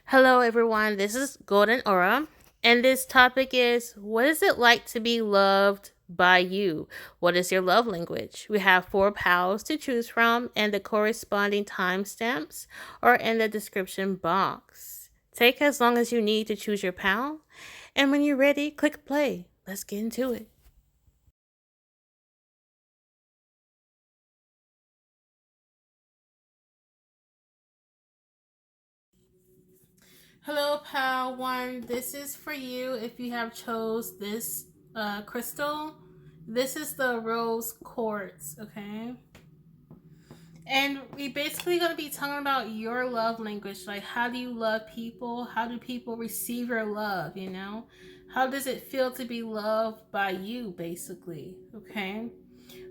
Hello, everyone. This is Golden Aura, and this topic is what is it like to be loved by you? What is your love language? We have four pals to choose from, and the corresponding timestamps are in the description box. Take as long as you need to choose your pal, and when you're ready, click play. Let's get into it. Hello, pal one. This is for you if you have chose this crystal. This is the rose quartz, okay? And we basically gonna be talking about your love language. Like, how do you love people? How do people receive your love? How does it feel to be loved by you? Basically, okay.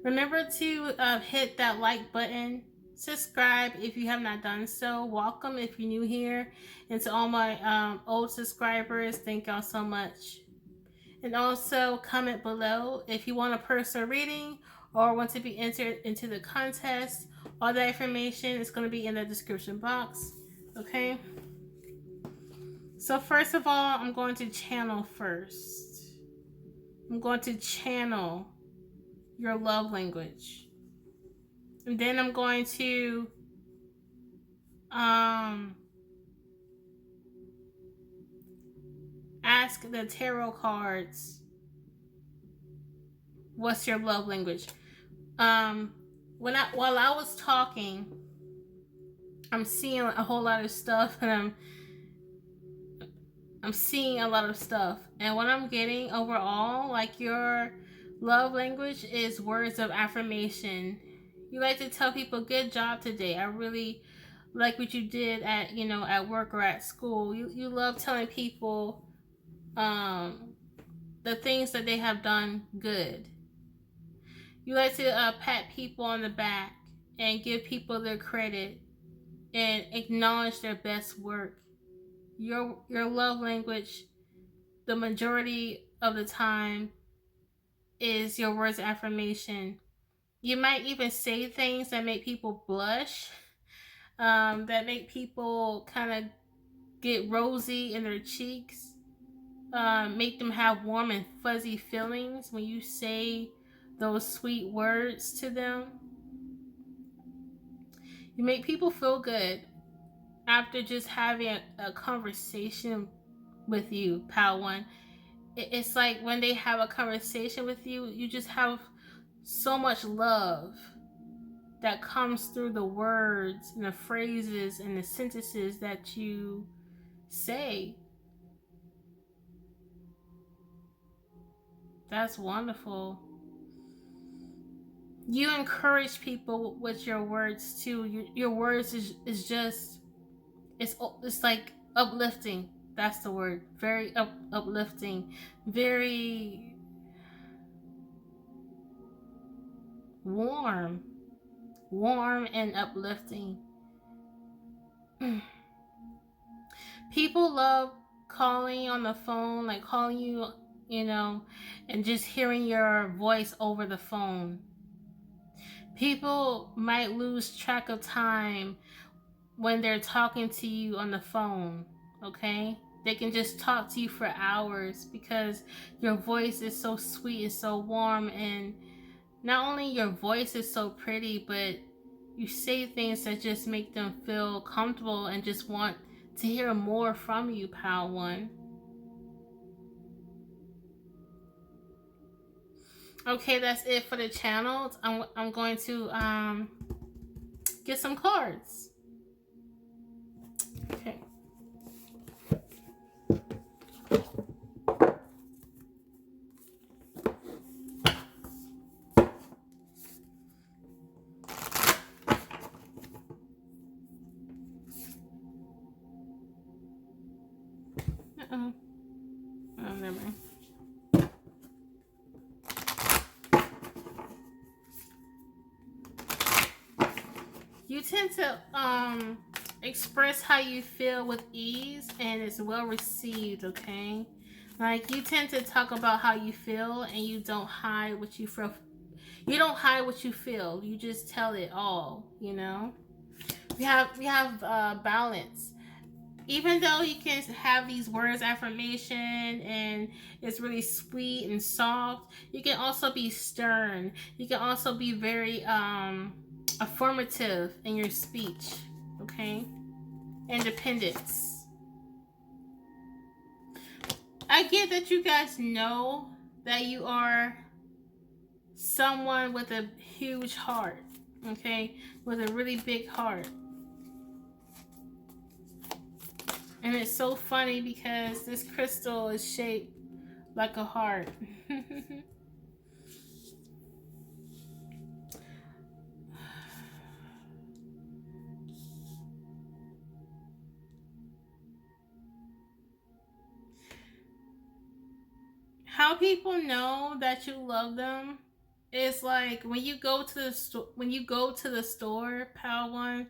Remember to hit that like button. Subscribe if you have not done so. Welcome if you're new here, and to all my old subscribers, thank y'all so much. And also comment below if you want a personal reading or want to be entered into the contest. All that information is going to be in the description box. Okay? So, first of all, I'm going to channel first. I'm going to channel your love language. And then I'm going to um, ask the tarot cards what's your love language. Um, while I was talking, I'm seeing a whole lot of stuff, and I'm seeing a lot of stuff. And what I'm getting overall, like your love language is words of affirmation. You like to tell people, "Good job today. I really like what you did at work or at school." You love telling people the things that they have done good. You like to pat people on the back and give people their credit and acknowledge their best work. Your love language, the majority of the time, is your words of affirmation. You might even say things that make people blush, that make people kind of get rosy in their cheeks, make them have warm and fuzzy feelings when you say those sweet words to them. You make people feel good after just having a conversation with you, pal one. It's like when they have a conversation with you, you just have so much love that comes through the words and the phrases and the sentences that you say. That's wonderful. You encourage people with your words too. Your words is just it's like uplifting. That's the word. Very uplifting. Very warm. Warm and uplifting. People love calling on the phone, like calling you, and just hearing your voice over the phone. People might lose track of time when they're talking to you on the phone, okay? They can just talk to you for hours because your voice is so sweet and so warm, and not only your voice is so pretty, but you say things that just make them feel comfortable and just want to hear more from you, pal one. Okay, that's it for the channels. I'm going to get some cards. Okay. Uh-oh. Oh, never mind. You tend to express how you feel with ease, and it's well received, okay? Like, you tend to talk about how you feel, and you don't hide what you feel. You don't hide what you feel. You just tell it all, We have balance. even though you can have these words affirmation and it's really sweet and soft, you can also be stern. You can also be very affirmative in your speech. Okay, independence. I get that you guys know that you are someone with a huge heart. Okay, with a really big heart. And it's so funny because this crystal is shaped like a heart. How people know that you love them is like when you go to the store, Pal One,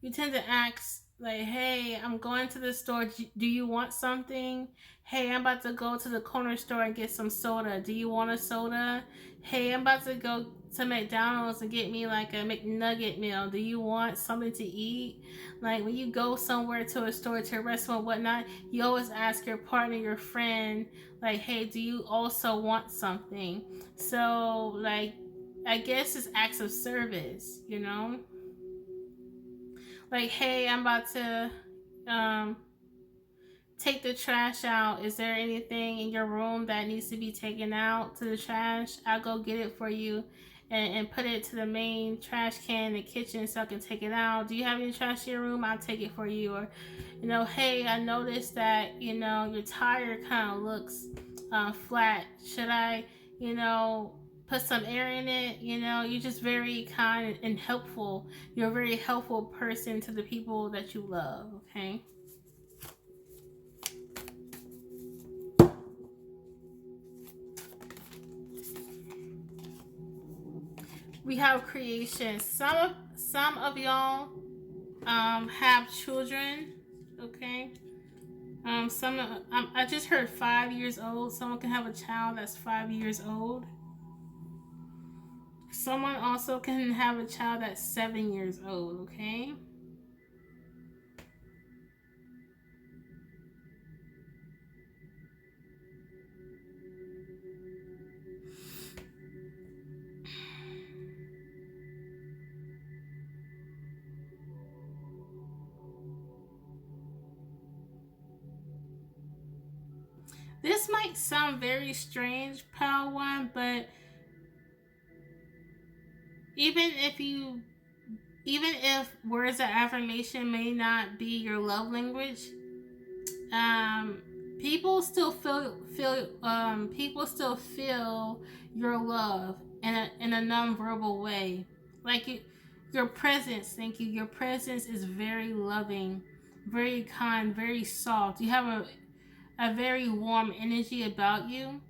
you tend to ask like, "Hey, I'm going to the store. Do you want something? Hey, I'm about to go to the corner store and get some soda. Do you want a soda? Hey, I'm about to go to McDonald's and get me like a McNugget meal. Do you want something to eat?" Like when you go somewhere to a store, to a restaurant, whatnot, you always ask your partner, your friend, like, "Hey, do you also want something?" So like, I guess it's acts of service, you know? Like, "Hey, I'm about to um take the trash out. Is there anything in your room that needs to be taken out to the trash? I'll go get it for you and put it to the main trash can in the kitchen so I can take it out. Do you have any trash in your room? I'll take it for you." Or, "Hey, I noticed that, your tire kind of looks flat. Should I, put some air in it?" You're just very kind and helpful. You're a very helpful person to the people that you love, okay? We have creation. Some of y'all have children, okay? I just heard 5 years old. Someone can have a child that's 5 years old. Someone also can have a child that's 7 years old, okay? This might sound very strange, Pal One, but even if you even if words of affirmation may not be your love language, um, people still feel your love in a nonverbal way. Like your presence, thank you. Your presence is very loving, very kind, very soft. You have a very warm energy about you.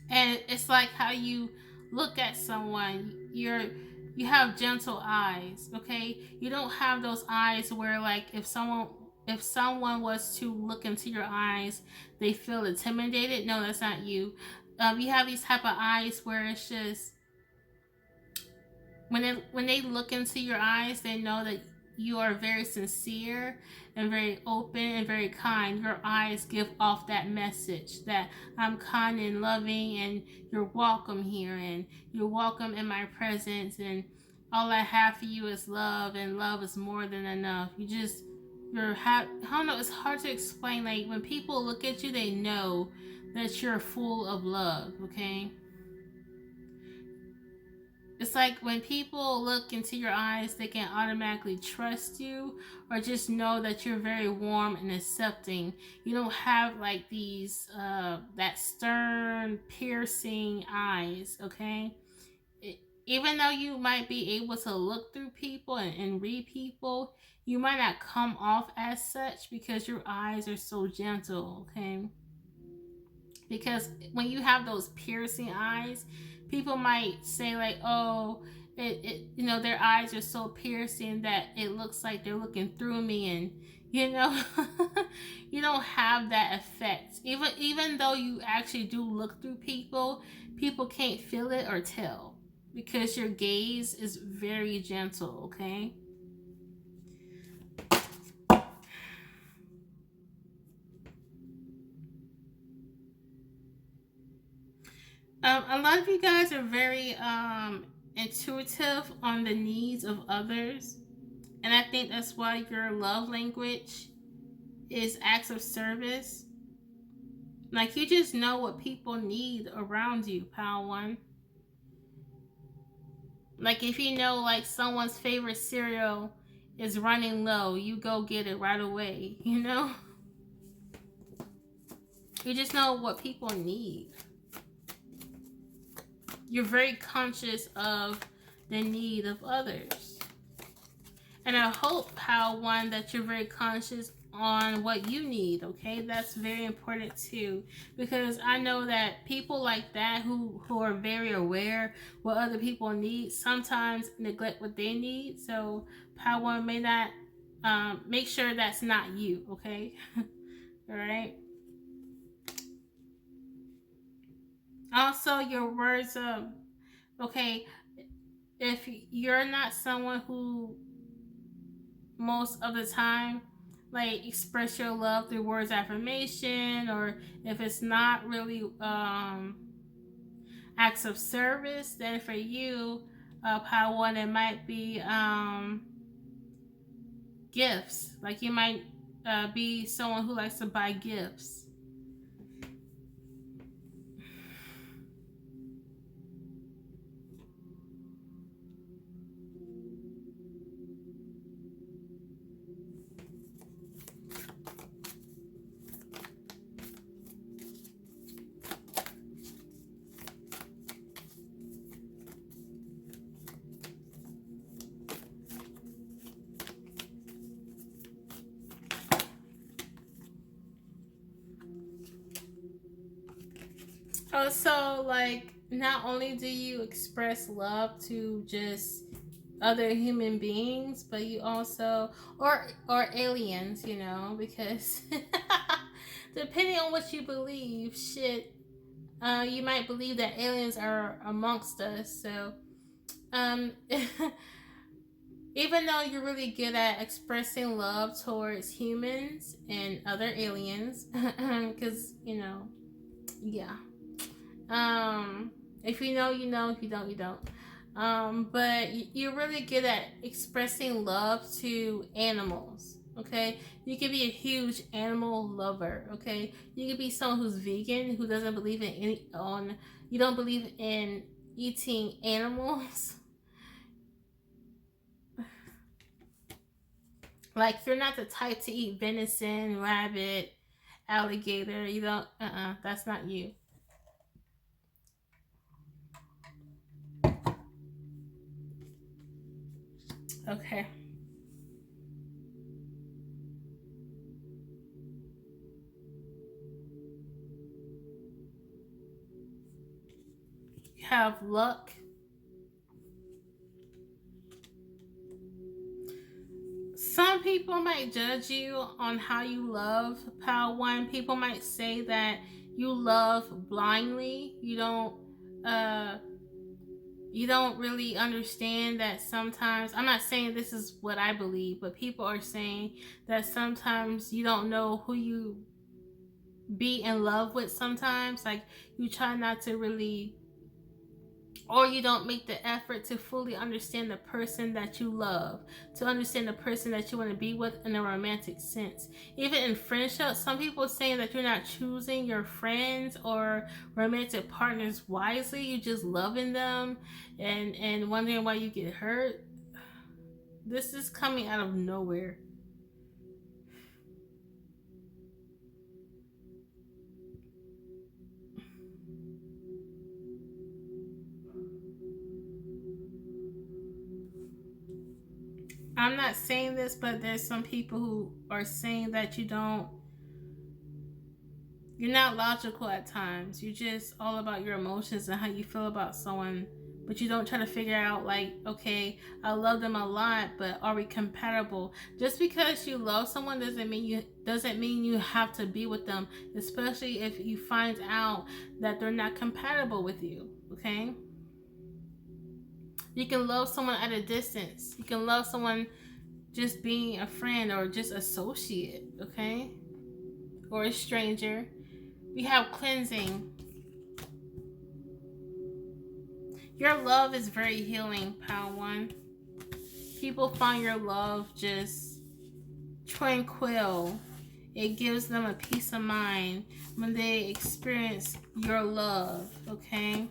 And it's like how you look at someone. You have gentle eyes, okay? You don't have those eyes where like if someone was to look into your eyes, they feel intimidated. No, that's not you. You have these type of eyes where it's just when they look into your eyes, they know that you are very sincere and very open and very kind. Your eyes give off that message that I'm kind and loving and you're welcome here and you're welcome in my presence and all I have for you is love and love is more than enough. I don't know, it's hard to explain. Like when people look at you, they know that you're full of love, okay? It's like when people look into your eyes, they can automatically trust you or just know that you're very warm and accepting. You don't have like that stern, piercing eyes, okay? Even though you might be able to look through people and read people, you might not come off as such because your eyes are so gentle, okay? Because when you have those piercing eyes, people might say like, "Oh, their eyes are so piercing that it looks like they're looking through me," and you don't have that effect. Even though you actually do look through people, people can't feel it or tell because your gaze is very gentle, okay? A lot of you guys are very intuitive on the needs of others, and I think that's why your love language is acts of service. Like you just know what people need around you, pal one. Like if you know like someone's favorite cereal is running low, you go get it right away, you know? You just know what people need. You're very conscious of the need of others. And I hope, pal one, that you're very conscious on what you need, okay? That's very important too. Because I know that people like that who are very aware what other people need sometimes neglect what they need. So pal one may not make sure that's not you, okay? All right. Also, your words of okay, if you're not someone who most of the time like express your love through words of affirmation, or if it's not really acts of service, then for you, power one, it might be gifts. Like you might be someone who likes to buy gifts. Also, like, not only do you express love to just other human beings, but you also or aliens, you know, because depending on what you believe, shit, you might believe that aliens are amongst us. So, um, even though you're really good at expressing love towards humans and other aliens, because you know, yeah. If you know, you know. If you don't, you don't. But you're really good at expressing love to animals. Okay, you could be a huge animal lover. Okay, you could be someone who's vegan who doesn't believe in any on. You don't believe in eating animals. Like you're not the type to eat venison, rabbit, alligator. You don't. That's not you. Okay. You have luck. Some people might judge you on how you love, pal one. People might say that you love blindly. Uh you don't really understand that sometimes. I'm not saying this is what I believe, but people are saying that sometimes you don't know who you be in love with sometimes. Like you try not to really, or you don't make the effort to fully understand the person that you love, to understand the person that you want to be with in a romantic sense. Even in friendship, some people are saying that you're not choosing your friends or romantic partners wisely. You're just loving them and wondering why you get hurt. This is coming out of nowhere. I'm not saying this, but there's some people who are saying that you're not logical at times. You're just all about your emotions and how you feel about someone, but you don't try to figure out like, okay, I love them a lot, but are we compatible? Just because you love someone doesn't mean you have to be with them, especially if you find out that they're not compatible with you. Okay? You can love someone at a distance. You can love someone just being a friend or just associate, okay? Or a stranger. We have cleansing. Your love is very healing, Pal 1. People find your love just tranquil. It gives them a peace of mind when they experience your love, okay?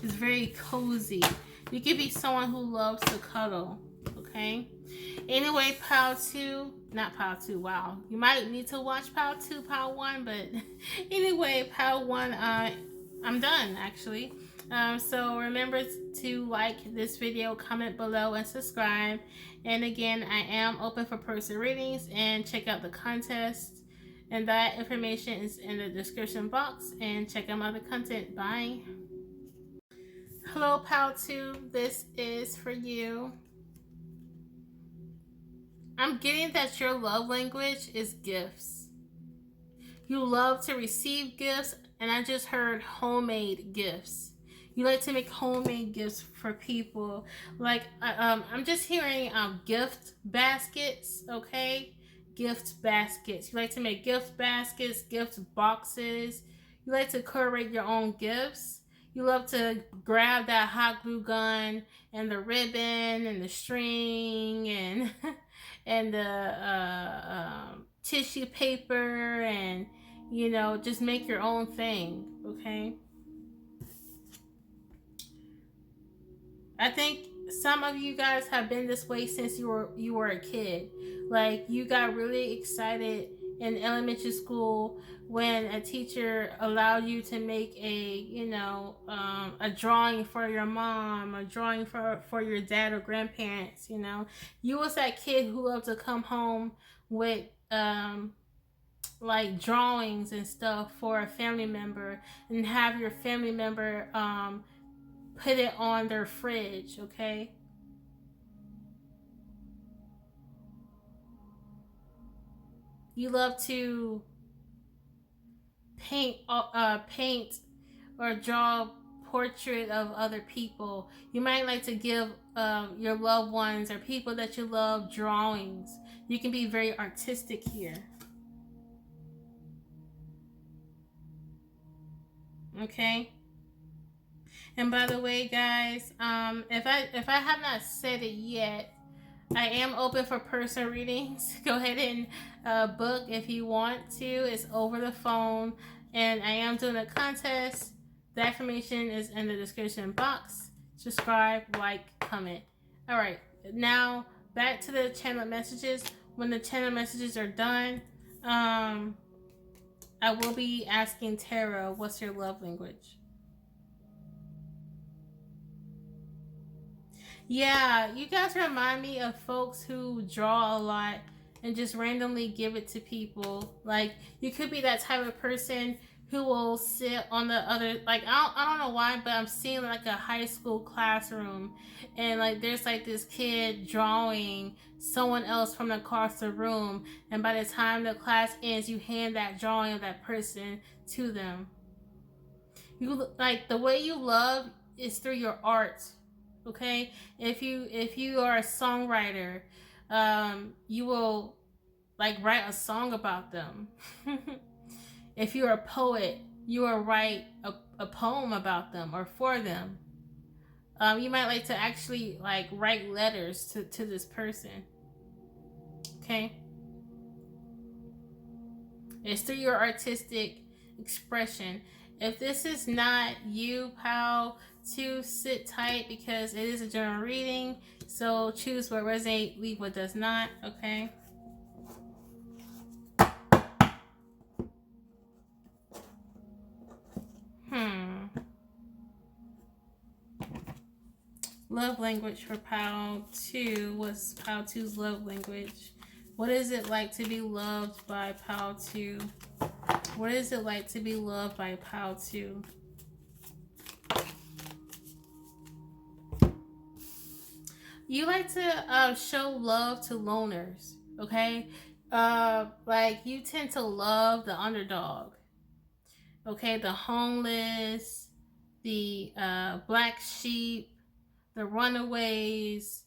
It's very cozy. You could be someone who loves to cuddle, okay? Anyway, Pal 2, not Pal 2, wow. You might need to watch Pal 2, Pal 1, but anyway, Pal 1, I'm done, actually. So remember to like this video, comment below, and subscribe. And again, I am open for personal readings, and check out the contest. And that information is in the description box, and check out my other content. Bye. Hello, Pal 2. This is for you. I'm getting that your love language is gifts. You love to receive gifts, and I just heard homemade gifts. You like to make homemade gifts for people. Like, I'm just hearing gift baskets, okay? Gift baskets. You like to make gift baskets, gift boxes. You like to curate your own gifts. You love to grab that hot glue gun and the ribbon and the string and and the tissue paper, and you know, just make your own thing, okay? I think some of you guys have been this way since you were a kid. Like, you got really excited in elementary school when a teacher allowed you to make a drawing for your mom, a drawing for your dad or grandparents. You know, you was that kid who loved to come home with like drawings and stuff for a family member, and have your family member put it on their fridge, okay? You love to paint or draw portrait of other people. You might like to give your loved ones or people that you love drawings. You can be very artistic here. Okay? And by the way, guys, if I have not said it yet, I am open for personal readings. Go ahead and book if you want to. It's over the phone, and I am doing a contest. The information is in the description box. Subscribe, like, comment. All right, now back to the channel messages. When the channel messages are done, I will be asking Tara, what's your love language? Yeah, you guys remind me of folks who draw a lot and just randomly give it to people. Like, you could be that type of person who will sit on the other, like, I don't know why, but I'm seeing like a high school classroom, and like there's like this kid drawing someone else from across the room, and by the time the class ends, you hand that drawing of that person to them. You, like, the way you love is through your art. Okay, if you are a songwriter, you will like write a song about them. If you're a poet, you will write a poem about them or for them. You might like to actually like write letters to this person. Okay, it's through your artistic expression. If this is not you, Pal, to sit tight, because it is a general reading. So choose what resonates, leave what does not, okay? Love language for Pal 2. What's Pal 2's love language? What is it like to be loved by Pal 2? What is it like to be loved by Pal 2? You like to show love to loners, okay? Like, you tend to love the underdog, okay? The homeless, the black sheep, the runaways,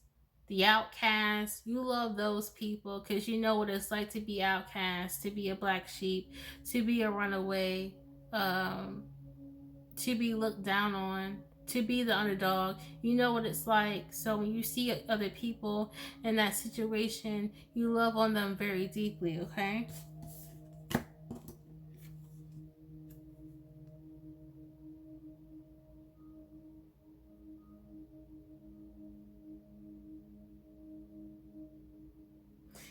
the outcasts. You love those people because you know what it's like to be outcast, to be a black sheep, to be a runaway, to be looked down on. to be the underdog. You know what it's like. So when you see other people in that situation, you love on them very deeply, okay?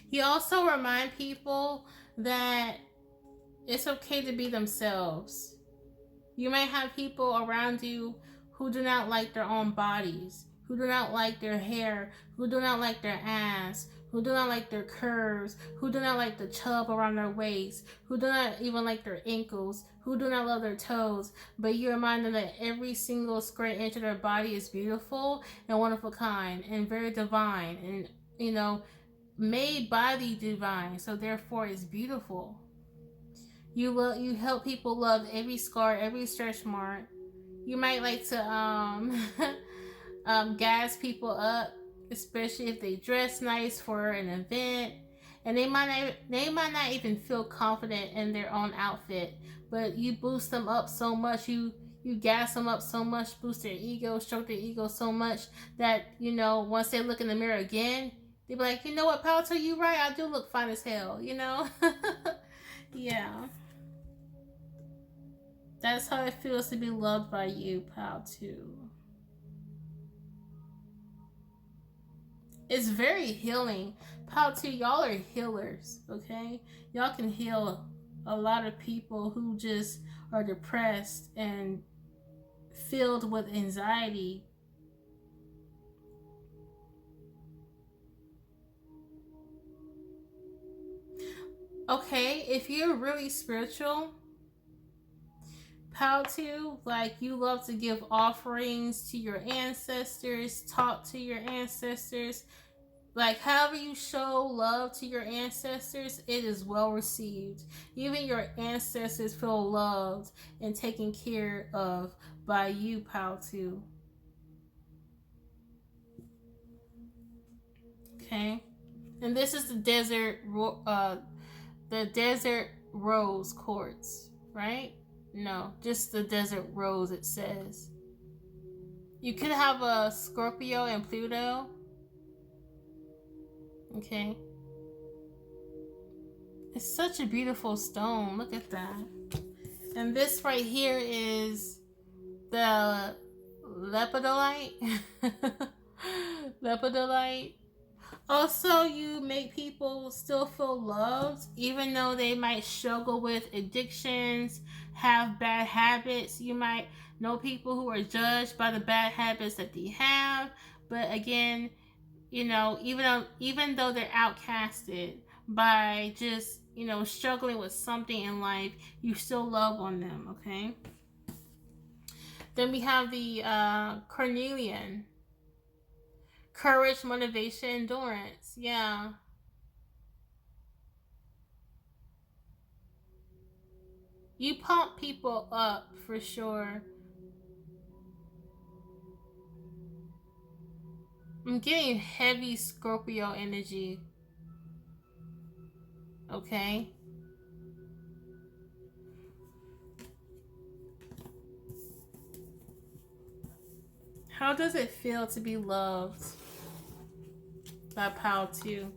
You also remind people that it's okay to be themselves. You may have people around you who do not like their own bodies, who do not like their hair, who do not like their ass, who do not like their curves, who do not like the chub around their waist, who do not even like their ankles, who do not love their toes. But you remind them that every single square inch of their body is beautiful and one of a kind and very divine and, you know, made by the divine. So therefore it's beautiful. You help people love every scar, every stretch mark. You might like to gas people up, especially if they dress nice for an event, and they might not even feel confident in their own outfit, but you boost them up so much, you gas them up so much, boost their ego, stroke their ego so much that, you know, once they look in the mirror again, they be like, you know what, Palo, you right, I do look fine as hell, you know. Yeah. That's how it feels to be loved by you, pal, too. It's very healing. Pal, too, y'all are healers, okay? Y'all can heal a lot of people who just are depressed and filled with anxiety. Okay, if you're really spiritual, Pal, too, like you love to give offerings to your ancestors, talk to your ancestors, like however you show love to your ancestors, it is well received. Even your ancestors feel loved and taken care of by you, pal, too. Okay, and this is the desert rose quartz, right? No, just the desert rose. It says you could have a Scorpio and Pluto. Okay, it's such a beautiful stone. Look at that. And this right here is the lepidolite. Lepidolite. Also, you make people still feel loved, even though they might struggle with addictions, have bad habits. You might know people who are judged by the bad habits that they have. But again, you know, even though they're outcasted by just, you know, struggling with something in life, you still love on them, okay? Then we have the Cornelian. Courage, motivation, endurance. Yeah. You pump people up for sure. I'm getting heavy Scorpio energy. Okay. How does it feel to be loved by Pal 2?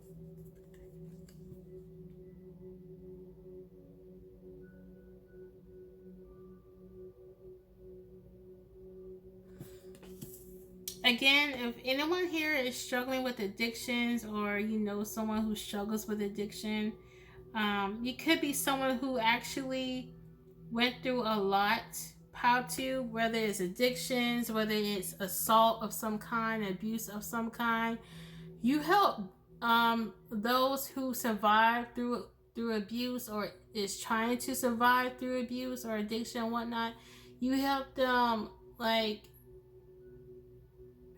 Again, if anyone here is struggling with addictions or you know someone who struggles with addiction, you could be someone who actually went through a lot. How to, whether it's addictions, whether it's assault of some kind, abuse of some kind, you help those who survive through abuse or is trying to survive through abuse or addiction and whatnot. You help them like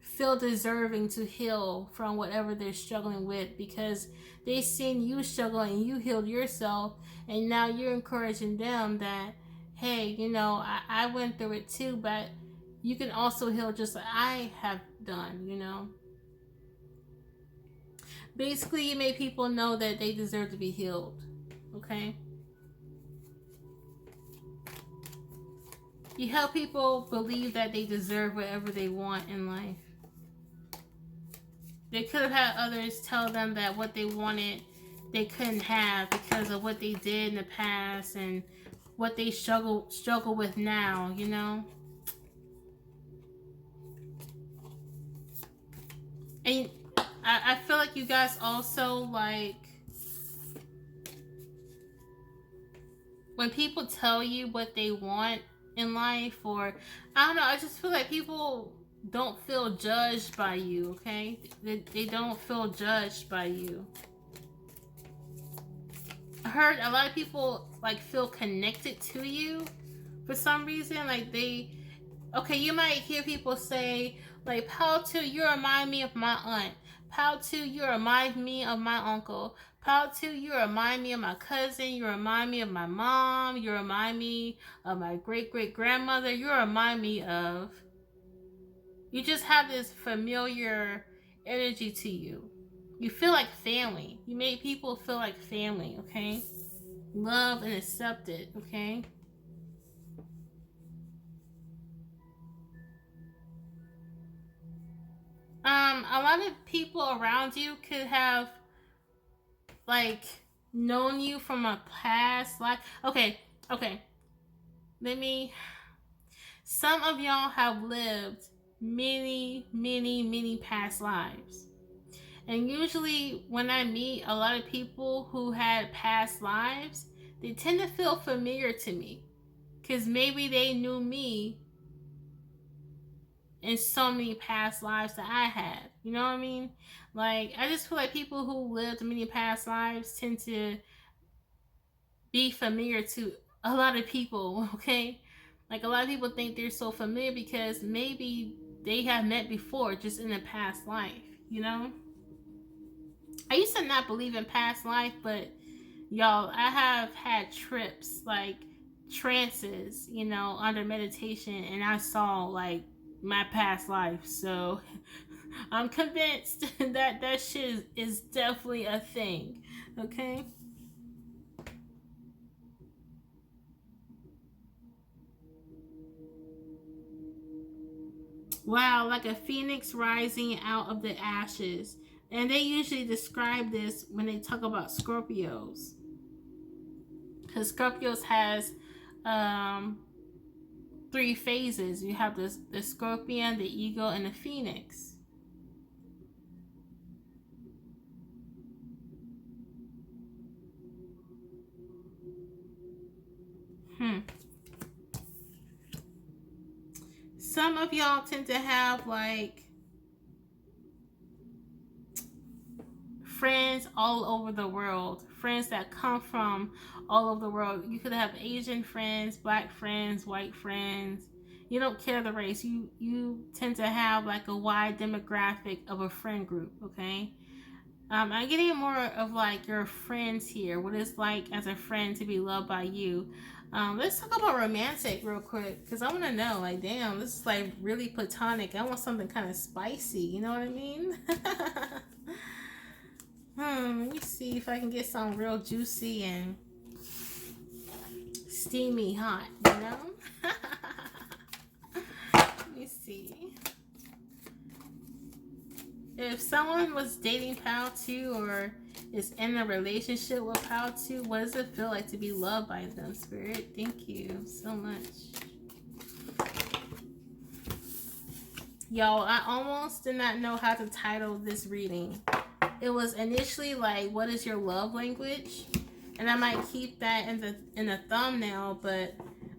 feel deserving to heal from whatever they're struggling with because they seen you struggle and you healed yourself, and now you're encouraging them that, hey, you know, I went through it too, but you can also heal just like I have done, you know. Basically, you make people know that they deserve to be healed, okay? You help people believe that they deserve whatever they want in life. They could have had others tell them that what they wanted they couldn't have because of what they did in the past and what they struggle with now, you know? And I feel like you guys also, like, when people tell you what they want in life, or I don't know, I just feel like people don't feel judged by you, okay? They don't feel judged by you. I heard a lot of people like feel connected to you for some reason. Like okay, you might hear people say like, Powell, you remind me of my aunt. Powell, you remind me of my uncle. Powell, you remind me of my cousin. You remind me of my mom. You remind me of my great-great-grandmother. You remind me of... You just have this familiar energy to you. You feel like family. You make people feel like family, okay? Love and accepted, okay? A lot of people around you could have, like, known you from a past life. Okay. Some of y'all have lived many past lives. And usually when I meet a lot of people who had past lives, they tend to feel familiar to me. Because maybe they knew me in so many past lives that I had. You know what I mean? Like, I just feel like people who lived many past lives tend to be familiar to a lot of people, okay? Like, a lot of people think they're so familiar because maybe they have met before just in a past life, you know? I used to not believe in past life, but y'all, I have had trips, like trances, you know, under meditation, and I saw like my past life. So I'm convinced that shit is definitely a thing. Okay. Wow, like a phoenix rising out of the ashes. And they usually describe this when they talk about Scorpios. Because Scorpios has um, three phases. You have the scorpion, the eagle, and the phoenix. Hmm. Some of y'all tend to have like friends all over the world, friends that come from all over the world. You could have Asian friends, black friends, white friends. You don't care the race. You tend to have like a wide demographic of a friend group. Okay. I'm getting more of like your friends here. What it's like as a friend to be loved by you. Let's talk about romantic real quick because I want to know. Like, damn, this is like really platonic. I want something kind of spicy. You know what I mean? Let me see if I can get some real juicy and steamy hot. You know? Let me see. If someone was dating Powell or is in a relationship with Powell, what does it feel like to be loved by them, Spirit? Thank you so much. Y'all, I almost did not know how to title this reading. It was initially like, what is your love language? And I might keep that in the thumbnail, but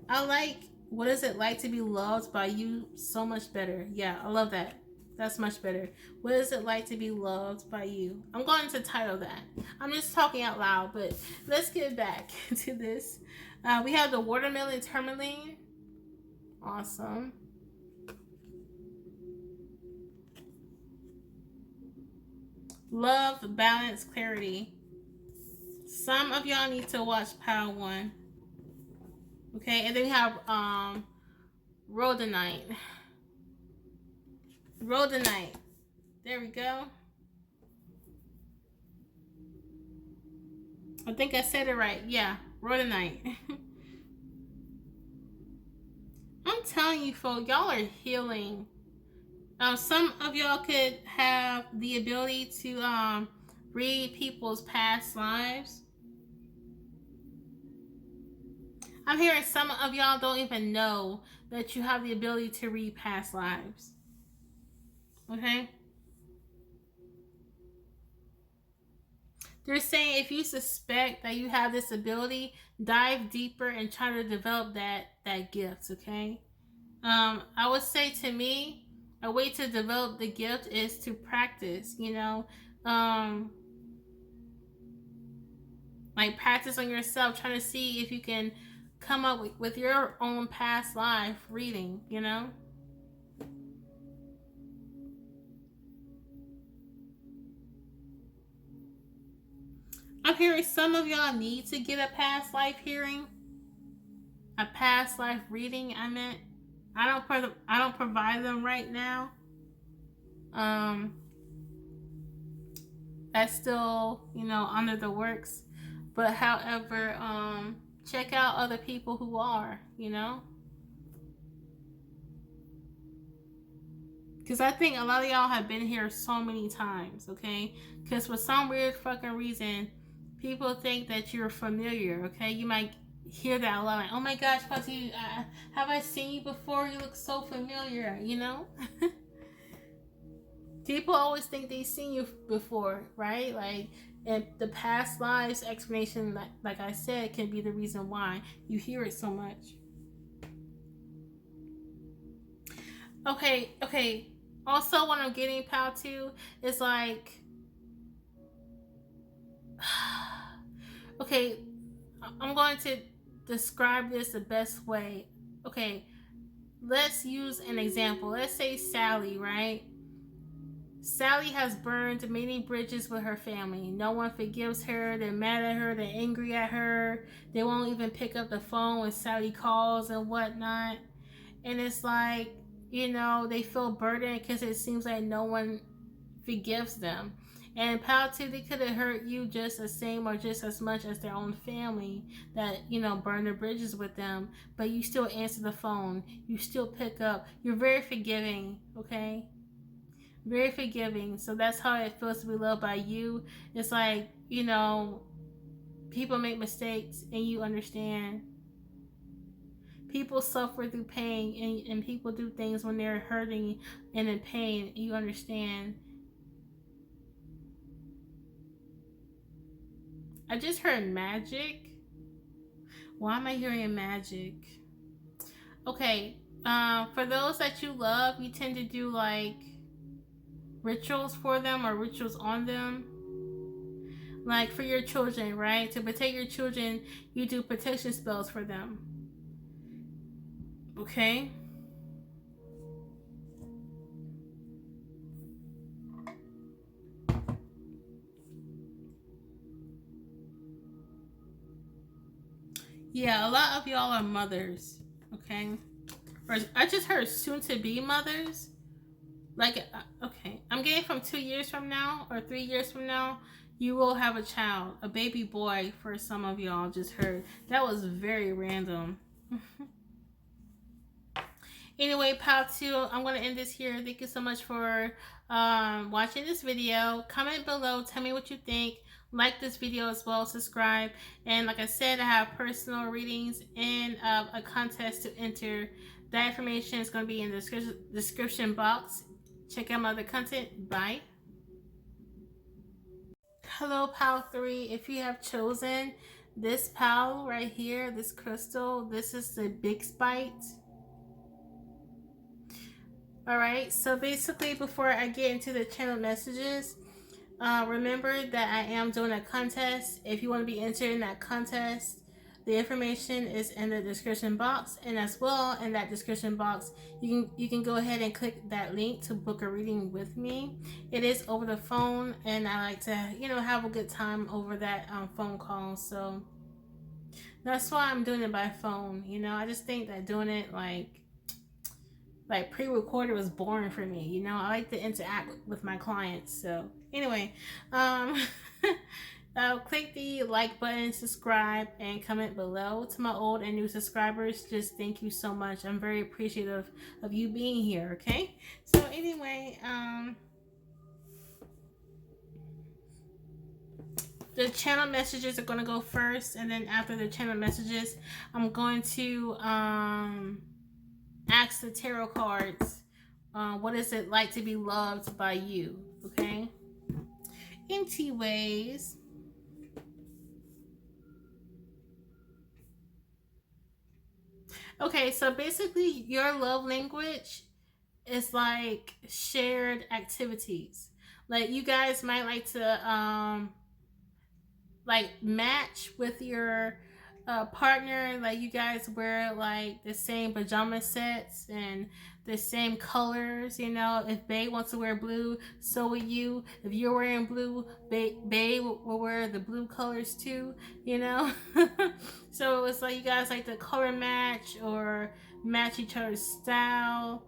I like, what is it like to be loved by you so much better. Yeah, I love that. That's much better. What is it like to be loved by you? I'm going to title that. I'm just talking out loud, but let's get back to this. We have the watermelon tourmaline. Awesome. Love, balance, clarity. Some of y'all need to watch Power 1. Okay, and then we have Rhodonite. Rhodonite. There we go. I think I said it right. Yeah, Rhodonite. telling you, folks, y'all are healing. Some of y'all could have the ability to read people's past lives. I'm hearing some of y'all don't even know that you have the ability to read past lives. Okay? They're saying if you suspect that you have this ability, dive deeper and try to develop that gift, okay? I would say, to me, a way to develop the gift is to practice, like practice on yourself, trying to see if you can come up with your own past life reading, I'm hearing some of y'all need to get a past life hearing, a past life reading. I don't provide them right now. That's still, under the works. But however, check out other people who are, Because I think a lot of y'all have been here so many times, okay? Because for some weird fucking reason, people think that you're familiar, okay? You might hear that a lot, like, oh my gosh, Pussy, have I seen you before? You look so familiar, People always think they've seen you before, right? Like, and the past lives explanation, like I said, can be the reason why you hear it so much. Okay. Also, what I'm getting, pal, too, is like, okay, I'm going to describe this the best way. Okay, let's use an example. Let's say Sally, right? Sally has burned many bridges with her family. No one forgives her. They're mad at her. They're angry at her. They won't even pick up the phone when Sally calls and whatnot. And it's like, they feel burdened because it seems like no one forgives them. And Palliative, they could have hurt you just the same or just as much as their own family that, burned the bridges with them. But you still answer the phone. You still pick up. You're very forgiving, okay? Very forgiving. So that's how it feels to be loved by you. It's like, people make mistakes and you understand. People suffer through pain, and people do things when they're hurting and in pain. You understand. I just heard magic. Why am I hearing magic? Okay, for those that you love, you tend to do like rituals for them or rituals on them. Like for your children, right? To protect your children, you do protection spells for them. Okay? Yeah, a lot of y'all are mothers, okay? Or I just heard soon to be mothers. Like, okay, I'm getting from 2 years from now or 3 years from now, you will have a child, a baby boy for some of y'all. Just heard. That was very random. Anyway, Pal 2, I'm going to end this here. Thank you so much for watching this video. Comment below. Tell me what you think. Like this video as well. Subscribe. And like I said, I have personal readings and a contest to enter. That information is going to be in the description box. Check out my other content. Bye. Hello, Pal 3. If you have chosen this Pal right here, this crystal, this is the Big Spite. Alright, so basically before I get into the channel messages, remember that I am doing a contest. If you want to be entered in that contest, the information is in the description box, and as well in that description box you can go ahead and click that link to book a reading with me. It is over the phone, and I like to have a good time over that phone call, so that's why I'm doing it by phone. I just think that doing it like pre-recorded was boring for me. I like to interact with my clients. So anyway, Click the like button, subscribe, and comment below. To my old and new subscribers, just thank you so much. I'm very appreciative of you being here. Okay. So anyway, the channel messages are going to go first, and then after the channel messages, I'm going to ask the tarot cards, what is it like to be loved by you? Okay. Anyways, okay, so basically your love language is like shared activities. Like you guys might like to like match with your partner. Like you guys wear like the same pajama sets and the same colors. You know, if Bae wants to wear blue, so will you. If you're wearing blue, Bae will wear the blue colors too. You know, so it's like you guys like to color match or match each other's style.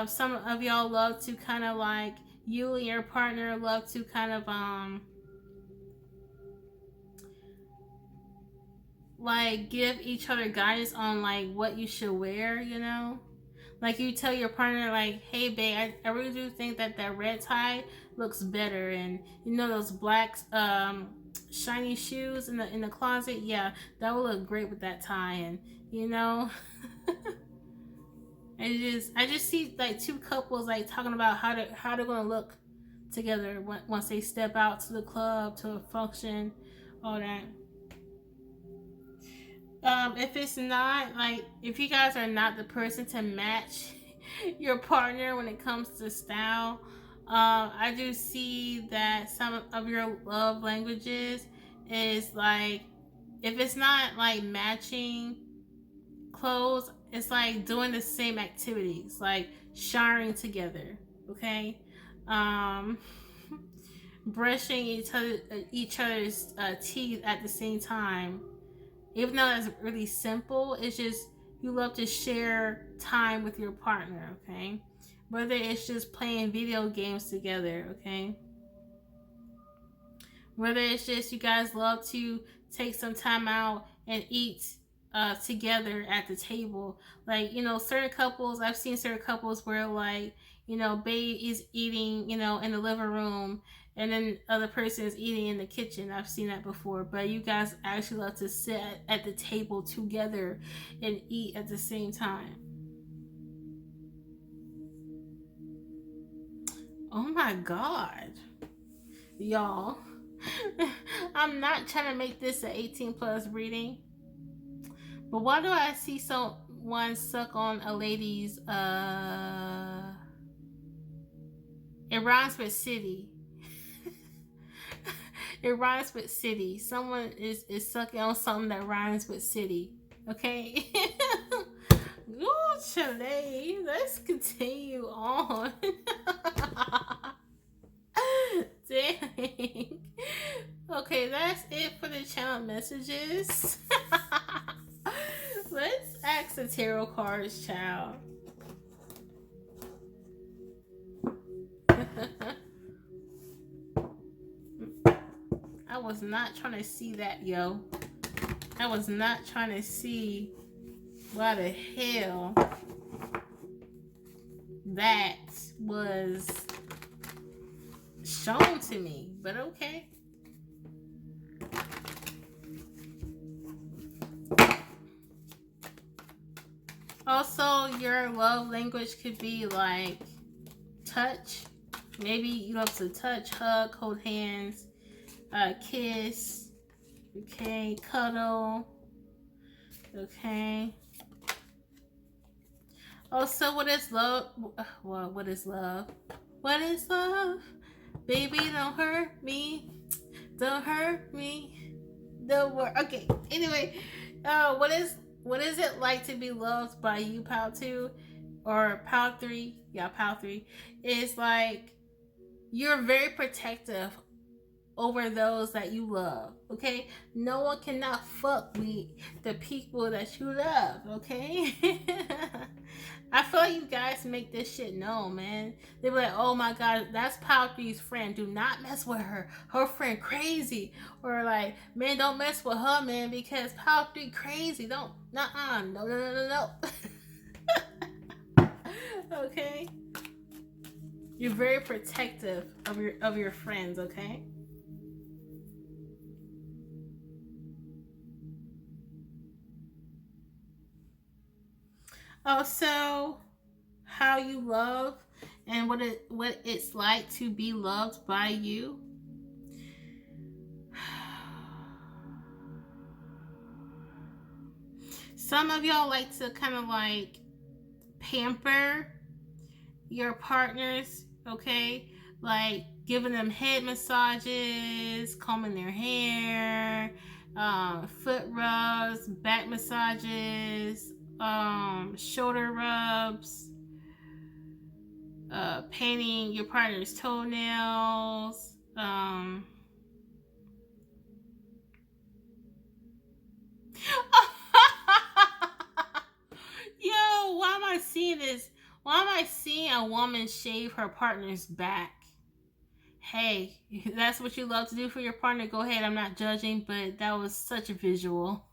Some of y'all love to kind of like, you and your partner love to kind of like give each other guidance on like what you should wear, you know? Like you tell your partner like, hey babe, I really do think that that red tie looks better, and you know those black shiny shoes in the closet, yeah, that would look great with that tie. And you know, I just see like two couples like talking about how they're gonna look together once they step out to the club, to a function, all that. If it's not like, if you guys are not the person to match your partner when it comes to style, I do see that some of your love languages is like, if it's not like matching clothes, it's like doing the same activities, like showering together, okay? Um, brushing each other's teeth at the same time. Even though that's really simple, it's just you love to share time with your partner, okay? Whether it's just playing video games together, okay? Whether it's just you guys love to take some time out and eat together at the table. Like, you know, certain couples, I've seen certain couples where like, you know, babe is eating, you know, in the living room, and then the other person is eating in the kitchen. I've seen that before. But you guys actually love to sit at the table together and eat at the same time. Oh my God, y'all. I'm not trying to make this an 18 plus reading, but why do I see someone suck on a lady's it rhymes with city. It rhymes with city. Someone is sucking on something that rhymes with city. Okay. Ooh, Chile. Let's continue on. Dang. Okay, that's it for the channel messages. Let's ask the tarot cards, child. I was not trying to see that, yo. I was not trying to see why the hell that was shown to me, but okay. Also, your love language could be like touch. Maybe you love to touch, hug, hold hands, kiss, okay, cuddle, okay. Also, what is love? Well, what is love? What is love? Baby, don't hurt me. Don't hurt me. Don't worry. Okay. Anyway, what is it like to be loved by you, Pal 2 or Pal 3? Yeah, Pal 3 is like, you're very protective over those that you love, okay? No one cannot fuck with the people that you love, okay? I feel like you guys make this shit known, man. They be like, oh my god, that's Pal 3's friend. Do not mess with her. Her friend crazy. Or like, man, don't mess with her, man, because Pal 3 crazy. Don't, nuh-uh. No, no, no, no, no. Okay? You're very protective of your friends, okay? Also, how you love and what it's like to be loved by you. Some of y'all like to kind of like pamper your partners, okay? Like giving them head massages, combing their hair, foot rubs, back massages, shoulder rubs, painting your partner's toenails. Yo, why am I seeing this? Why am I seeing a woman shave her partner's back? Hey, that's what you love to do for your partner. Go ahead. I'm not judging, but that was such a visual.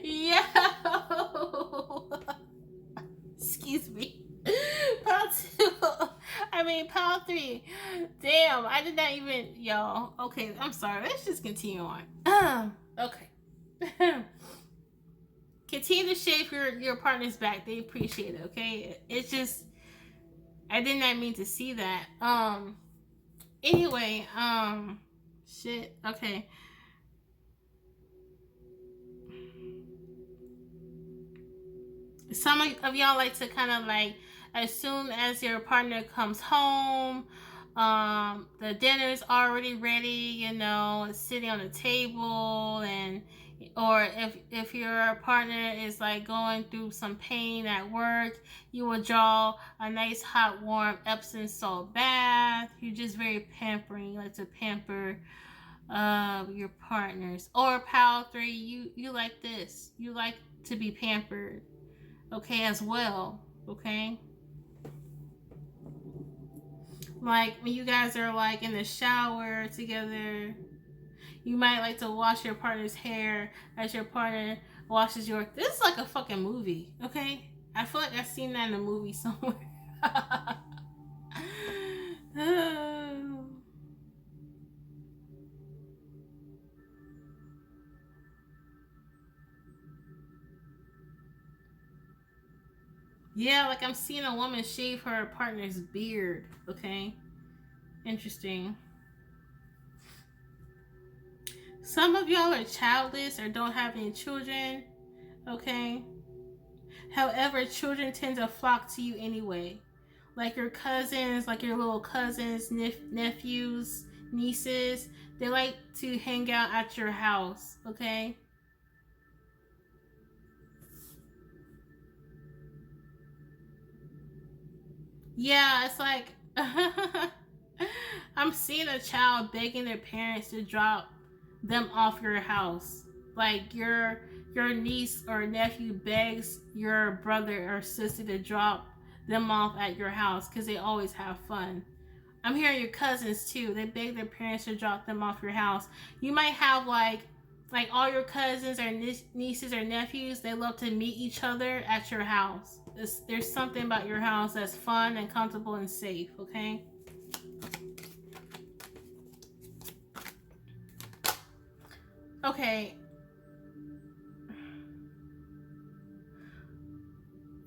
Yo! Excuse me. Pal 2. Pal 3. Damn, I did not even. Yo, okay, I'm sorry. Let's just continue on. Okay. Continue to shave your partner's back. They appreciate it, okay? It's just. I did not mean to see that. Anyway, shit. Okay. Some of y'all like to kind of like, as soon as your partner comes home, the dinner's already ready, you know, it's sitting on the table, and or if your partner is like going through some pain at work, you will draw a nice hot warm Epsom salt bath. You're just very pampering. You like to pamper your partners. Or Pal 3, you like this. You like to be pampered, okay, as well, okay? Like when you guys are like in the shower together, you might like to wash your partner's hair as your partner washes your. This is like a fucking movie, okay? I feel like I've seen that in a movie somewhere. Yeah, like I'm seeing a woman shave her partner's beard, okay? Interesting. Some of y'all are childless or don't have any children, okay? However, children tend to flock to you anyway. Like your cousins, like your little cousins, nephews, nieces, they like to hang out at your house, okay? Yeah, it's like I'm seeing a child begging their parents to drop them off your house. Like your niece or nephew begs your brother or sister to drop them off at your house because they always have fun. I'm hearing your cousins too. They beg their parents to drop them off your house. You might have like all your cousins or nieces or nephews. They love to meet each other at your house. There's something about your house that's fun and comfortable and safe. Okay. Okay.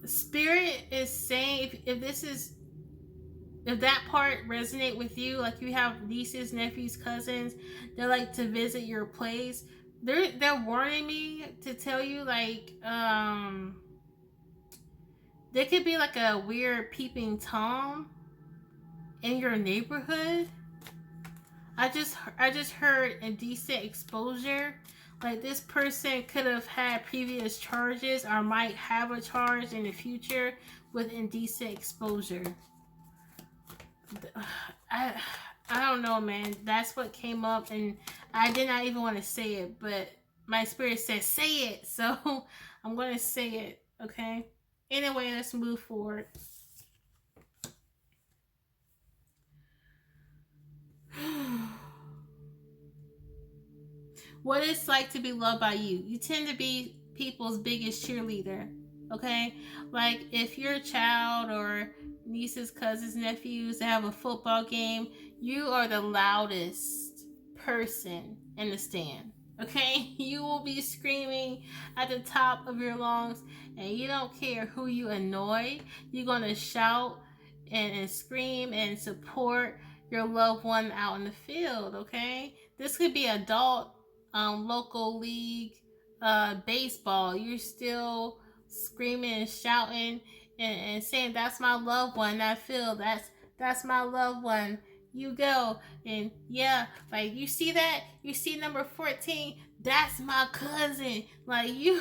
Spirit is saying if that part resonate with you, like you have nieces, nephews, cousins that like to visit your place, they're warning me to tell you like there could be like a weird peeping tom in your neighborhood. I just heard indecent exposure. Like this person could have had previous charges or might have a charge in the future with indecent exposure. I I don't know, man. That's what came up, and I did not even want to say it, but my spirit says say it, so I'm gonna say it. Okay. Anyway, let's move forward. What it's like to be loved by you. You tend to be people's biggest cheerleader. Okay? Like if you're a child or nieces, cousins, nephews that have a football game, you are the loudest person in the stand. Okay? You will be screaming at the top of your lungs and you don't care who you annoy. You're going to shout and scream and support your loved one out in the field. Okay? This could be adult local league baseball. You're still screaming and shouting and saying that's my loved one. I feel that's my loved one. You go. And yeah, like you see that, you see number 14, that's my cousin. Like you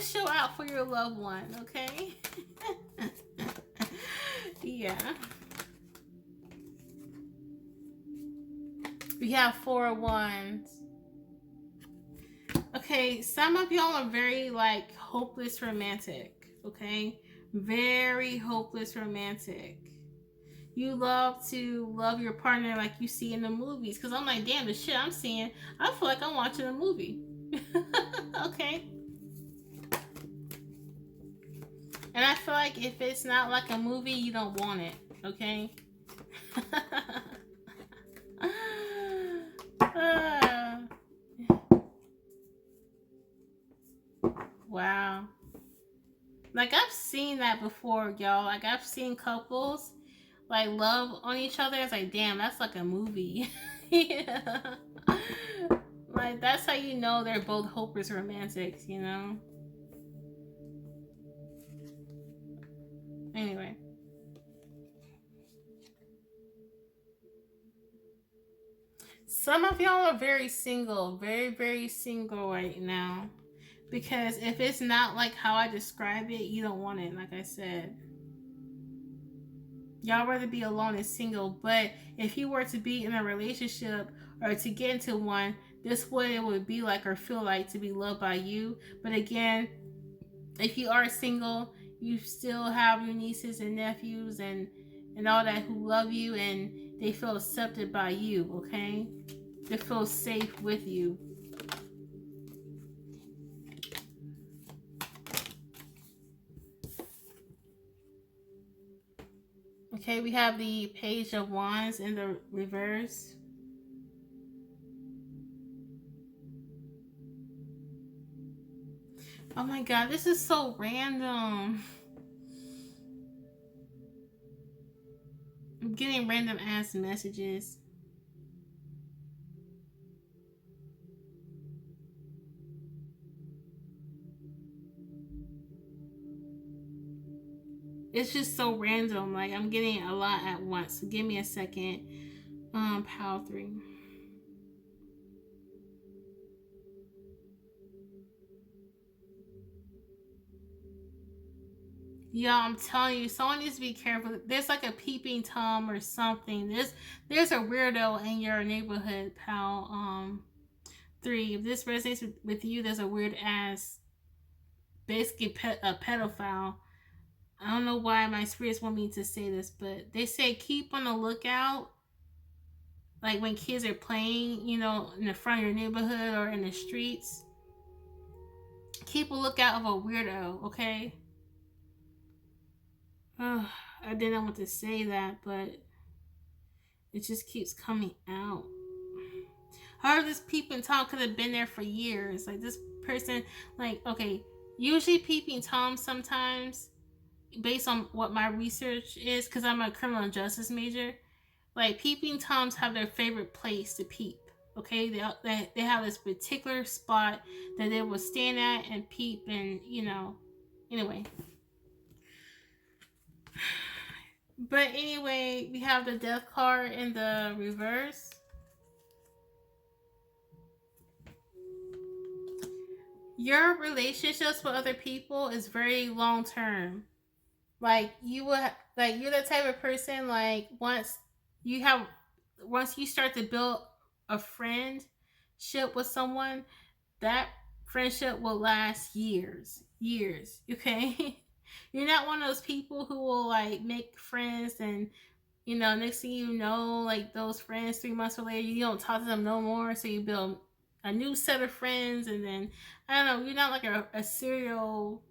show out for your loved one. Okay. Yeah. We have 4 of Wands. Okay, some of y'all are very like hopeless romantic. Okay, very hopeless romantic. You love to love your partner like you see in the movies. Cause I'm like, damn, the shit I'm seeing, I feel like I'm watching a movie. Okay. And I feel like if it's not like a movie, you don't want it. Okay. Wow. Like I've seen that before, y'all. Like I've seen couples like love on each other. It's like, damn, that's like a movie. Yeah. Like that's how you know they're both hopeless romantics, you know? Anyway. Some of y'all are very single, very, very single right now. Because if it's not like how I describe it, you don't want it, like I said. Y'all rather be alone and single, but if you were to be in a relationship or to get into one, this is what it would be like or feel like to be loved by you. But again, if you are single, you still have your nieces and nephews and all that who love you and they feel accepted by you, okay? They feel safe with you. Okay, we have the Page of Wands in the reverse. Oh my god, this is so random. I'm getting random ass messages. It's just so random. Like I'm getting a lot at once. So give me a second. Power 3. Yeah, I'm telling you, someone needs to be careful. There's like a peeping Tom or something. There's a weirdo in your neighborhood, pal. 3. If this resonates with you, there's a weird ass, basically a pedophile. I don't know why my spirits want me to say this, but they say keep on the lookout. Like when kids are playing, you know, in the front of your neighborhood or in the streets, keep a lookout of a weirdo, okay? I didn't want to say that, but it just keeps coming out. However, this peeping Tom could have been there for years. Like this person, like, okay, usually peeping Tom sometimes, based on what my research is, because I'm a criminal justice major, like peeping Toms have their favorite place to peep. Okay, they have this particular spot that they will stand at and peep, and you know, anyway. But anyway, we have the Death card in the reverse. Your relationships with other people is very long term. Like you will, like you're the type of person like once you start to build a friendship with someone, that friendship will last years. Years, okay? You're not one of those people who will like make friends and next thing you know, like those friends 3 months later, you don't talk to them no more. So you build a new set of friends, and then I don't know, you're not like a serial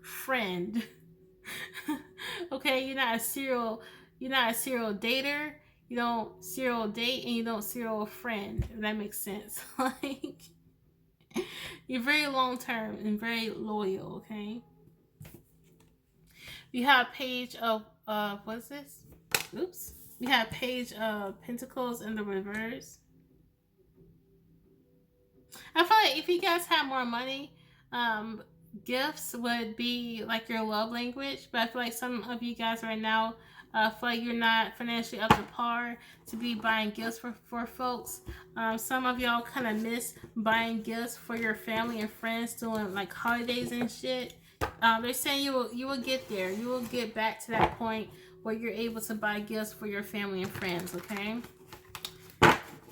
friend. Okay, you're not a serial dater. You don't serial date, and you don't serial friend. If that makes sense. Like you're very long term and very loyal. Okay. You have page of what is this? Oops. We have page of Pentacles in the reverse. I feel like if you guys have more money, gifts would be like your love language. But I feel like some of you guys right now feel like you're not financially up to par to be buying gifts for folks. Some of y'all kind of miss buying gifts for your family and friends doing like holidays and shit. They're saying you will get there. You will get back to that point where you're able to buy gifts for your family and friends. Okay.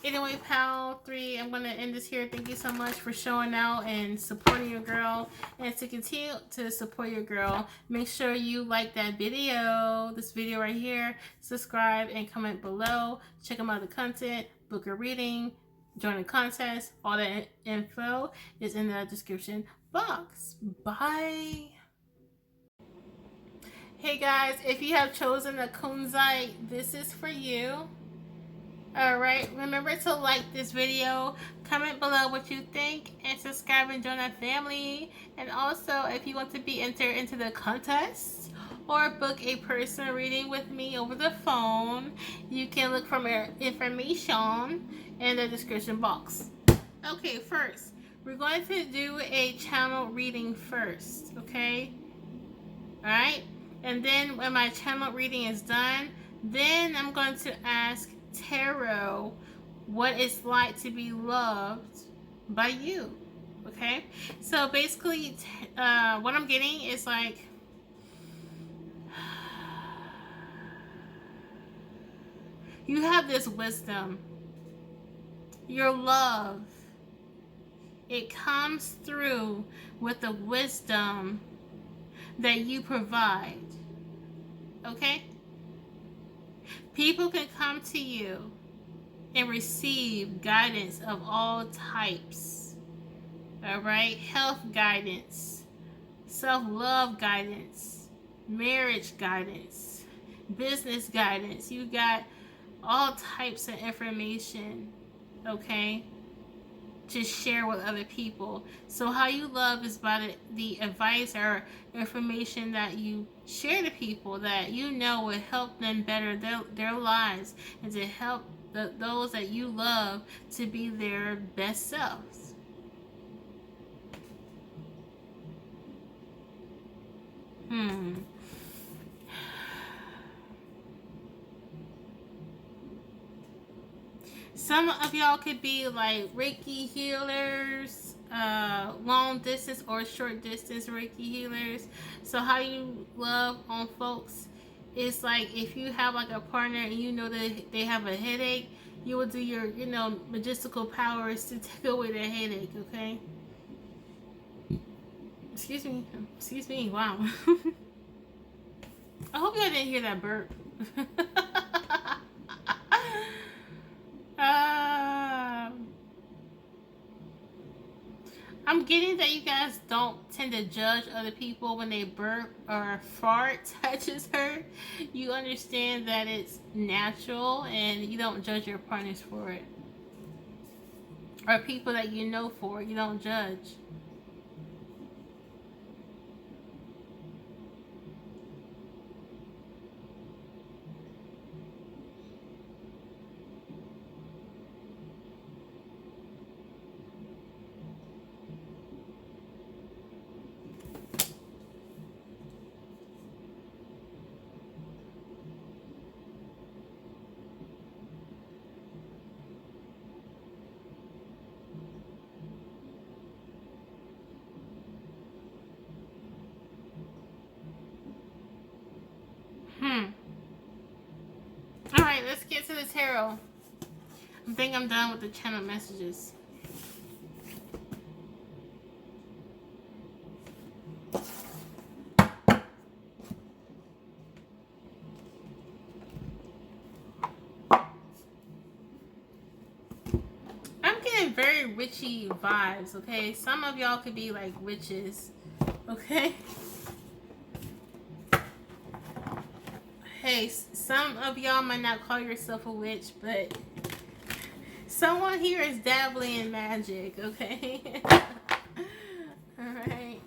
Anyway, pal 3, I'm going to end this here. Thank you so much for showing out and supporting your girl. And to continue to support your girl, make sure you like that video, this video right here, subscribe and comment below. Check out the content, book a reading, join the contest. All that info is in the description box. Bye. Hey guys, if you have chosen a kunzite, this is for you. Alright, remember to like this video, comment below what you think, and subscribe and join our family. And also, if you want to be entered into the contest or book a personal reading with me over the phone, you can look for more information in the description box. Okay, first, we're going to do a channel reading first, okay? Alright, and then when my channel reading is done, then I'm going to ask Tarot what it's like to be loved by you. Okay, so basically what I'm getting is like you have this wisdom, your love, it comes through with the wisdom that you provide. Okay, people can come to you and receive guidance of all types. All right, health guidance, self-love guidance, marriage guidance, business guidance. You got all types of information, okay, to share with other people. So how you love is by the advice or information that you share to people that you know will help them better their lives, and to help those that you love to be their best selves. Some of y'all could be like Reiki healers, long distance or short distance Reiki healers. So how you love on folks is like if you have like a partner and you know that they have a headache, you will do your magistical powers to take away the headache. Okay. Excuse me. Wow. I hope y'all didn't hear that burp. I'm getting that you guys don't tend to judge other people when they burp or fart touches her. You understand that it's natural and you don't judge your partners for it. Or people that you know for it. You don't judge. Alright, let's get to the tarot. I think I'm done with the channel messages. very witchy vibes, okay? Some of y'all could be like witches, okay? Hey, some of y'all might not call yourself a witch, but someone here is dabbling in magic, okay? Alright.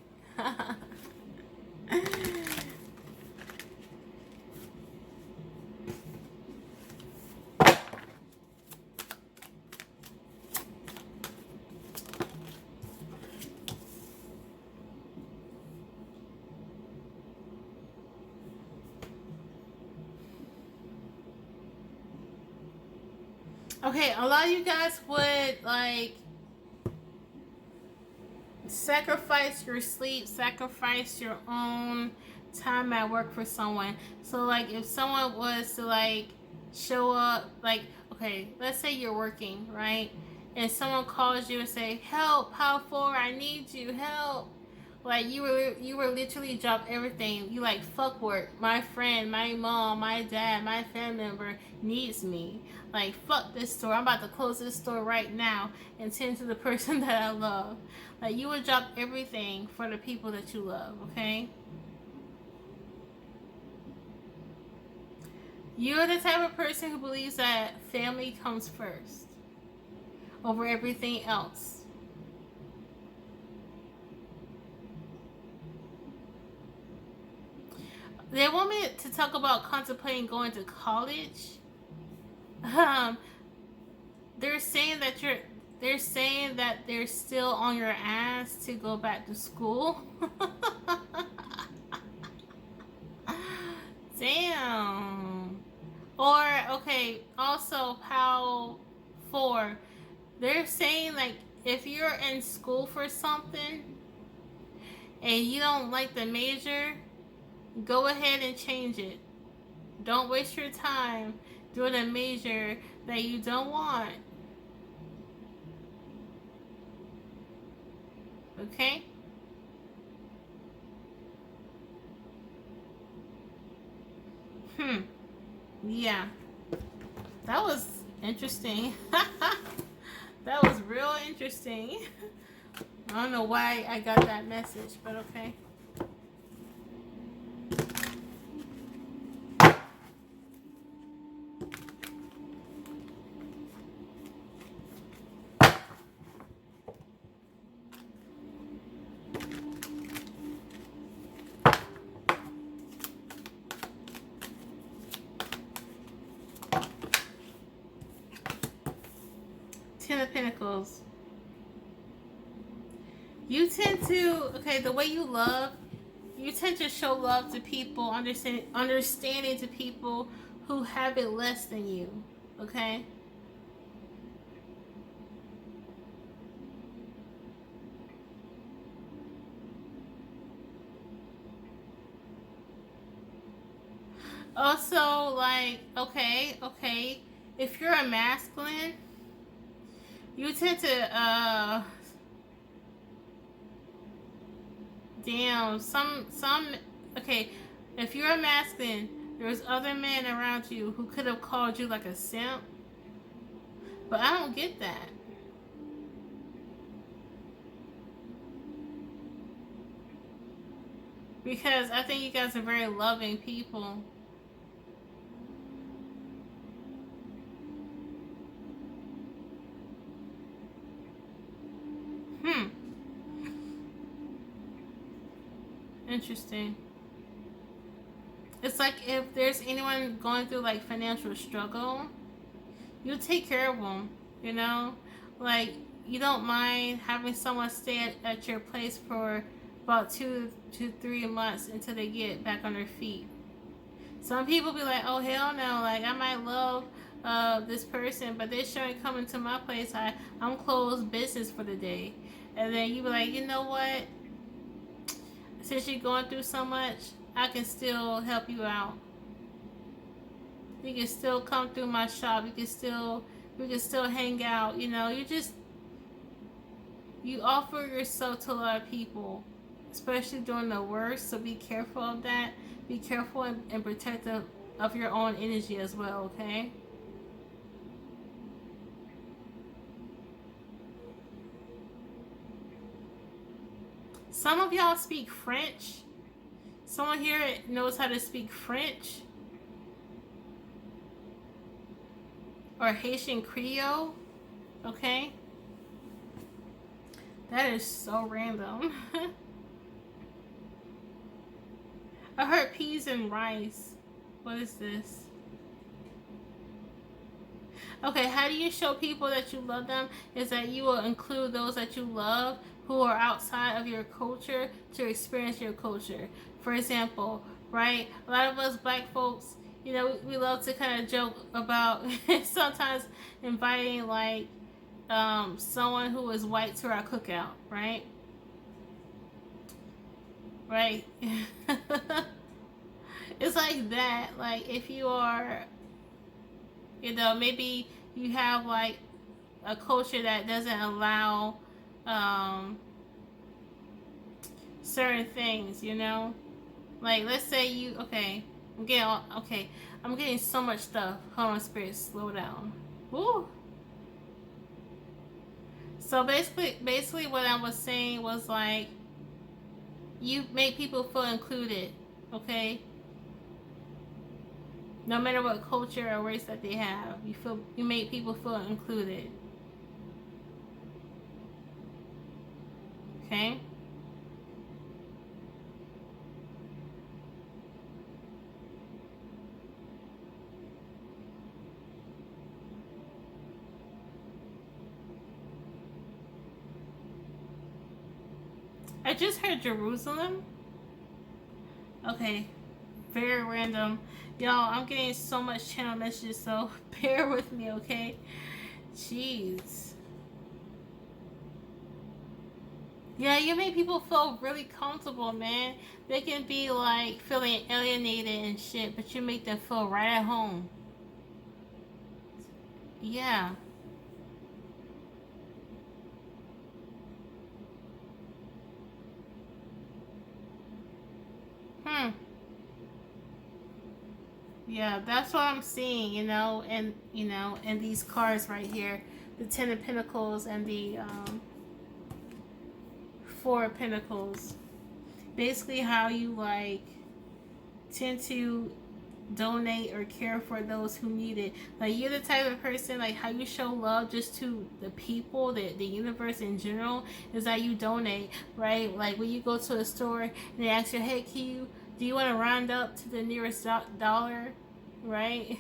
Okay, a lot of you guys would like sacrifice your sleep, sacrifice your own time at work for someone. So like if someone was to like show up, like, okay, let's say you're working, right? And someone calls you and say, help, how far, I need you, help. Like you were literally drop everything. You like, fuck work. My friend, my mom, my dad, my family member needs me. Like, fuck this store. I'm about to close this store right now and tend to the person that I love. Like you would drop everything for the people that you love, okay? You're the type of person who believes that family comes first over everything else. They want me to talk about contemplating going to college. They're saying that they're still on your ass to go back to school. Damn. Or okay, also PAL 4. They're saying like if you're in school for something and you don't like the major, go ahead and change it. Don't waste your time doing a major that you don't want. Okay? Yeah. That was interesting. That was real interesting. I don't know why I got that message, but okay. Ten of Pentacles. You tend to, okay, the way you love, you tend to show love to people, understanding to people who have it less than you, okay? Also, like, okay, if you're a masculine, you tend to, okay, if you're a masculine, there's other men around you who could have called you like a simp, but I don't get that. Because I think you guys are very loving people. Interesting. It's like if there's anyone going through like financial struggle, you take care of them, you know? Like you don't mind having someone stay at your place for about 2 to 3 months until they get back on their feet. Some people be like, oh hell no, like I might love this person, but they're sure coming to my place. I'm closed business for the day. And then you be like, you know what? Since you're going through so much, I can still help you out. You can still come through my shop. We can still hang out. You know, you offer yourself to a lot of people, especially during the worst. So be careful of that. Be careful and protective of your own energy as well. Okay. Some of y'all speak French. Someone here knows how to speak French. Or Haitian Creole. Okay? That is so random. I heard peas and rice. What is this? Okay, how do you show people that you love them? Is that you will include those that you love who are outside of your culture to experience your culture. For example, right? A lot of us black folks, you know, we love to kind of joke about sometimes inviting like someone who is white to our cookout, right? Right? It's like that. Like if you are, you know, maybe you have like a culture that doesn't allow um, certain things, you know. Like let's say you, okay, I'm getting so much stuff. Hold on, spirit, slow down. Woo. So basically, what I was saying was like, you make people feel included, okay? No matter what culture or race that they have, you make people feel included. Okay? I just heard Jerusalem. Okay. Very random. Y'all, I'm getting so much channel messages, so bear with me, okay? Jeez. Yeah, you make people feel really comfortable, man. They can be like feeling alienated and shit, but you make them feel right at home. Yeah. Hmm. Yeah, that's what I'm seeing, and these cards right here, the Ten of Pentacles and the Four of Pentacles. Basically, how you like tend to donate or care for those who need it. Like you're the type of person, like how you show love just to the people, the universe in general, is that you donate, right? Like when you go to a store and they ask you, hey, do you want to round up to the nearest dollar, right?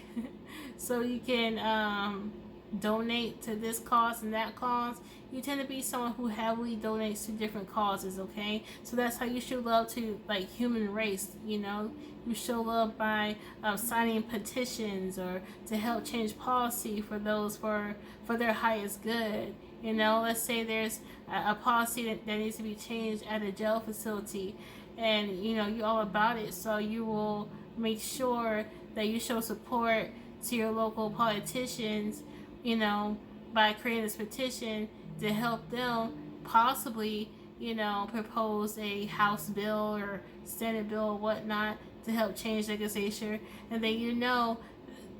So you can donate to this cause and that cause. You tend to be someone who heavily donates to different causes, okay? So that's how you show love to like human race, you know. You show love by signing petitions or to help change policy for those for their highest good. You know, let's say there's a policy that needs to be changed at a jail facility, and you know you're all about it, so you will make sure that you show support to your local politicians, you know, by creating this petition to help them possibly, you know, propose a House bill or Senate bill or whatnot to help change legislation. And then, you know,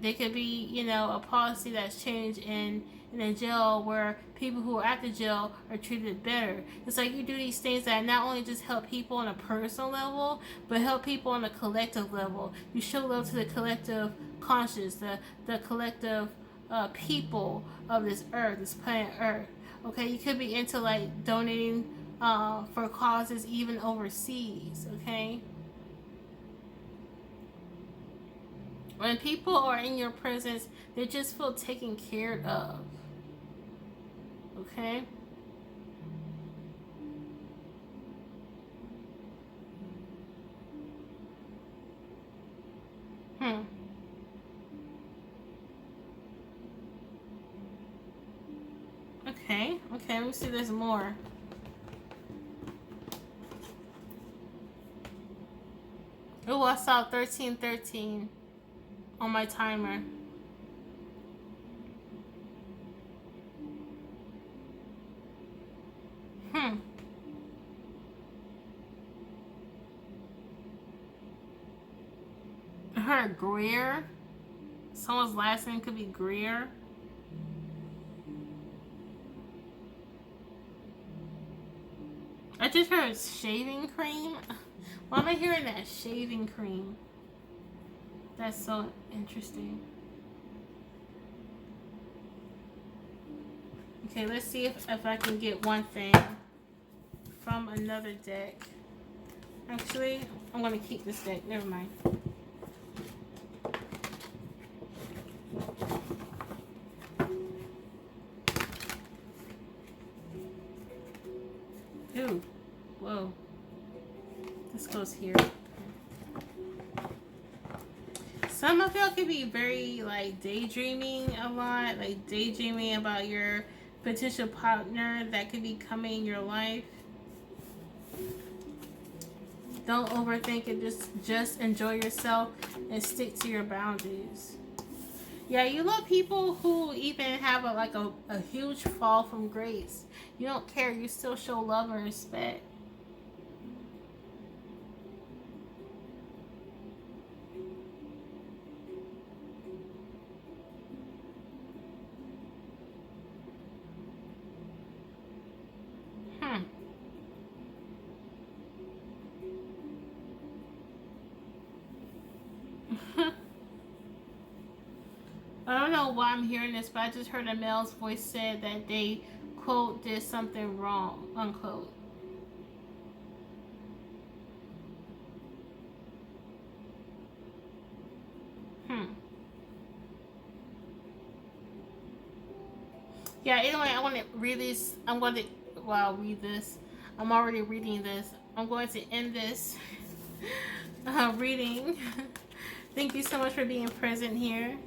there could be, you know, a policy that's changed in a jail where people who are at the jail are treated better. It's like you do these things that not only just help people on a personal level, but help people on a collective level. You show love to the collective conscious, the collective people of this earth, this planet Earth. Okay, you could be into like donating for causes even overseas. Okay. When people are in your presence, they just feel taken care of. Okay? Hmm. Okay. Okay, let me see, there's more. Oh, I saw 1313 on my timer. I heard Greer. Someone's last name could be Greer. I just heard shaving cream. Why am I hearing that shaving cream? That's so interesting. Okay, let's see if I can get one thing from another deck. Actually, I'm going to keep this deck. Never mind. Ooh. Whoa. This goes here. Some of y'all could be very, like, daydreaming a lot. Like, daydreaming about your potential partner that could be coming in your life. Don't overthink it. Just enjoy yourself and stick to your boundaries. Yeah, you love people who even have a huge fall from grace. You don't care. You still show love and respect. I don't know why I'm hearing this, but I just heard a male's voice said that they, quote, did something wrong, unquote. Yeah, anyway, I want to read this. Read this. I'm already reading this. I'm going to end this reading. Thank you so much for being present here.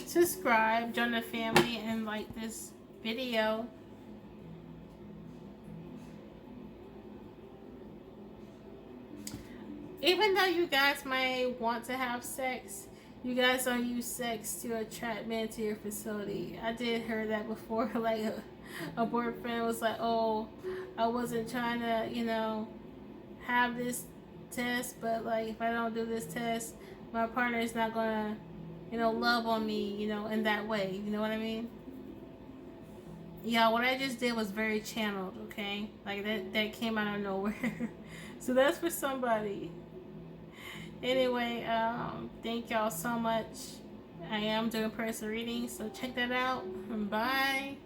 Subscribe, join the family, and like this video. Even though you guys might want to have sex, you guys don't use sex to attract men to your facility. I did hear that before. Like a boyfriend was like, "Oh, I wasn't trying to, have this test, but like if I don't do this test, my partner is not gonna, love on me, in that way." You know what I mean? Yeah, what I just did was very channeled. Okay, like that came out of nowhere. So that's for somebody. Anyway, thank y'all so much. I am doing personal readings, so check that out. Bye.